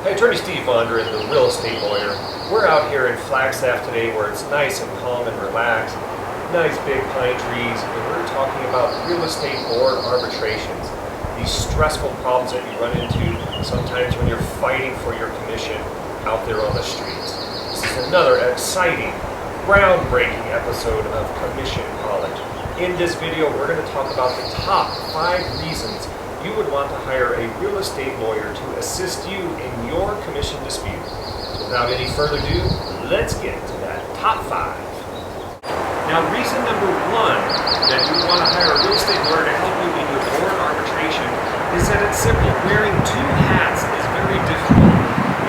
Hi, Attorney Steve Vondran, the real estate lawyer. We're out here in Flagstaff today where it's nice and calm and relaxed, nice big pine trees, and we're talking about real estate board arbitrations. These stressful problems that you run into sometimes when you're fighting for your commission out there on the streets. This is another exciting, groundbreaking episode of Commission College. In this video, we're going to talk about the top 5 reasons you would want to hire a real estate lawyer to assist you in your commission dispute. So without any further ado, let's get to that top 5. Now, reason number 1 that you would want to hire a real estate lawyer to help you in your board arbitration is that it's simple. Wearing 2 hats is very difficult.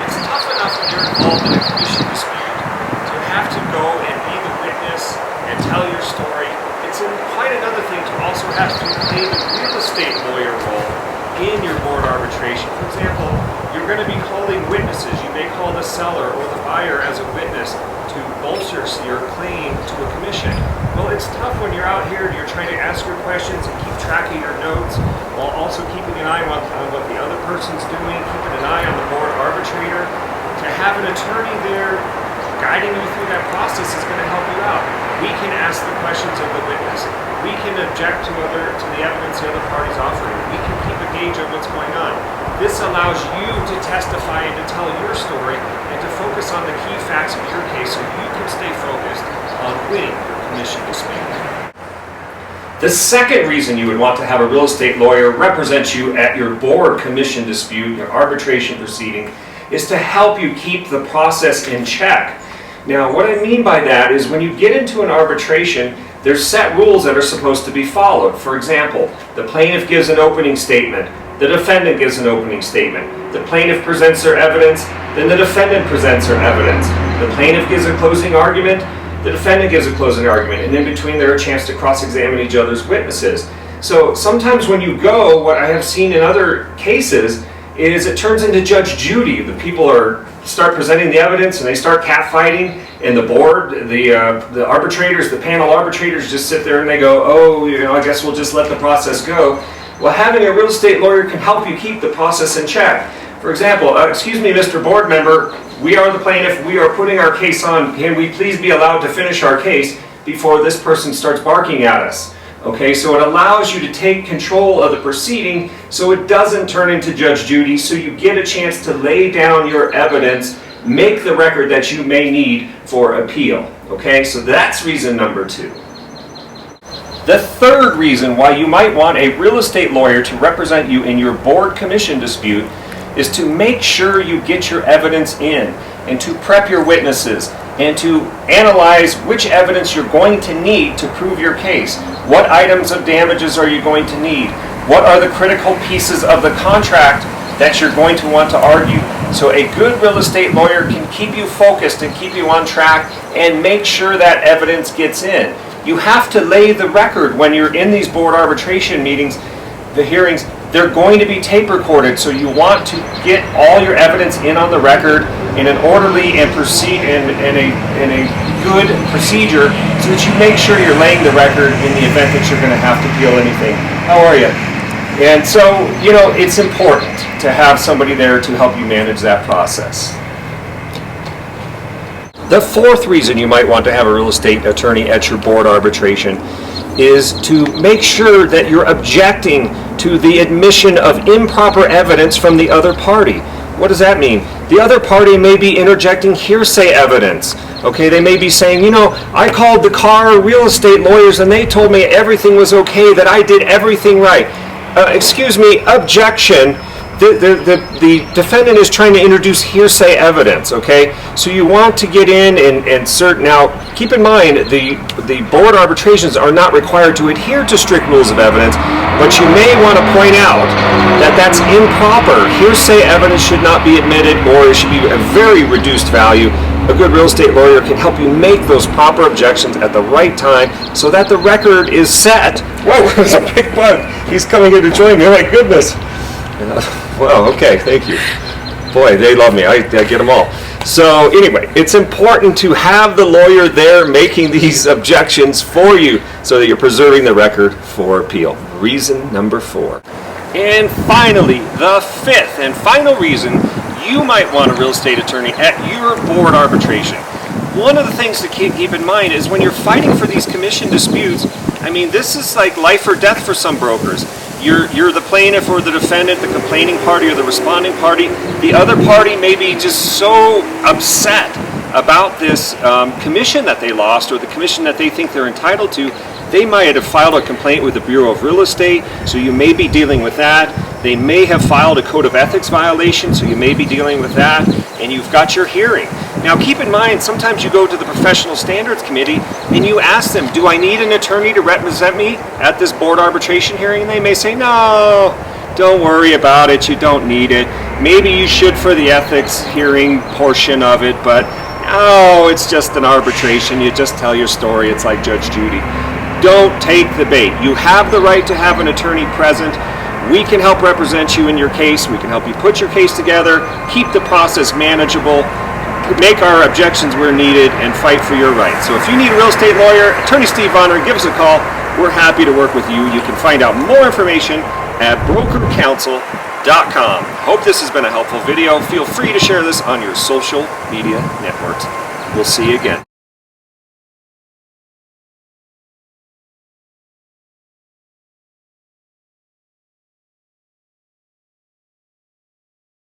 It's tough enough when you're involved in a commission dispute to have to go and be the witness and tell your story. It's quite another thing to also have to play the real estate lawyer role in your board arbitration. For example, you're going to be calling witnesses. You may call the seller or the buyer as a witness to bolster your claim to a commission. Well, it's tough when you're out here and you're trying to ask your questions and keep track of your notes while also keeping an eye on what the other person's doing, keeping an eye on the board arbitrator. To have an attorney there guiding you through that process is going to help you out. We can ask the questions of the witness. We can object to the evidence the other party's offering. We can keep a gauge of what's going on. This allows you to testify and to tell your story and to focus on the key facts of your case so you can stay focused on winning your commission dispute. The second reason you would want to have a real estate lawyer represent you at your board commission dispute, your arbitration proceeding, is to help you keep the process in check. Now, what I mean by that is when you get into an arbitration, there's set rules that are supposed to be followed. For example, the plaintiff gives an opening statement, the defendant gives an opening statement, the plaintiff presents their evidence, then the defendant presents their evidence. The plaintiff gives a closing argument, the defendant gives a closing argument, and in between there are a chance to cross-examine each other's witnesses. So sometimes when you go, what I have seen in other cases is it turns into Judge Judy. The people start presenting the evidence and they start catfighting, and the board, the arbitrators, the panel arbitrators just sit there and they go, oh, I guess we'll just let the process go. Well, having a real estate lawyer can help you keep the process in check. For example, excuse me, Mr. Board Member, we are the plaintiff, we are putting our case on, can we please be allowed to finish our case before this person starts barking at us? Okay, so it allows you to take control of the proceeding so it doesn't turn into Judge Judy, so you get a chance to lay down your evidence, make the record that you may need for appeal. Okay, so that's reason number 2. The third reason why you might want a real estate lawyer to represent you in your board commission dispute is to make sure you get your evidence in and to prep your witnesses and to analyze which evidence you're going to need to prove your case. What items of damages are you going to need? What are the critical pieces of the contract that you're going to want to argue? So a good real estate lawyer can keep you focused and keep you on track and make sure that evidence gets in. You have to lay the record when you're in these board arbitration meetings, the hearings. They're going to be tape recorded, so you want to get all your evidence in on the record in an orderly and in a good procedure so that you make sure you're laying the record in the event that you're going to have to appeal anything. How are you? And so, it's important to have somebody there to help you manage that process. The fourth reason you might want to have a real estate attorney at your board arbitration is to make sure that you're objecting to the admission of improper evidence from the other party. What does that mean? The other party may be interjecting hearsay evidence. Okay, they may be saying, I called the car real estate lawyers and they told me everything was okay, that I did everything right. Excuse me, objection. The defendant is trying to introduce hearsay evidence, okay? So you want to get in and now, keep in mind, the board arbitrations are not required to adhere to strict rules of evidence, but you may want to point out that that's improper. Hearsay evidence should not be admitted, or it should be a very reduced value. A good real estate lawyer can help you make those proper objections at the right time so that the record is set. Whoa, there's a big bug. He's coming here to join me. Oh my goodness. Well, okay, thank you. Boy, they love me. I get them all. So anyway, it's important to have the lawyer there making these objections for you so that you're preserving the record for appeal. Reason number 4. And finally, the fifth and final reason you might want a real estate attorney at your board arbitration. One of the things to keep in mind is when you're fighting for these commission disputes, I mean, this is like life or death for some brokers. You're the plaintiff or the defendant, the complaining party or the responding party. The other party may be just so upset about this commission that they lost or the commission that they think they're entitled to. They might have filed a complaint with the Bureau of Real Estate, so you may be dealing with that. They may have filed a Code of Ethics violation, so you may be dealing with that, and you've got your hearing. Now keep in mind, sometimes you go to the Professional Standards Committee and you ask them, do I need an attorney to represent me at this board arbitration hearing? And they may say, no, don't worry about it, you don't need it. Maybe you should for the ethics hearing portion of it, but no, it's just an arbitration. You just tell your story. It's like Judge Judy. Don't take the bait. You have the right to have an attorney present. We can help represent you in your case. We can help you put your case together, keep the process manageable, make our objections where needed, and fight for your rights. So if you need a real estate lawyer, Attorney Steve Vonner, give us a call. We're happy to work with you. You can find out more information at brokercounsel.com. Hope this has been a helpful video. Feel free to share this on your social media networks. We'll see you again.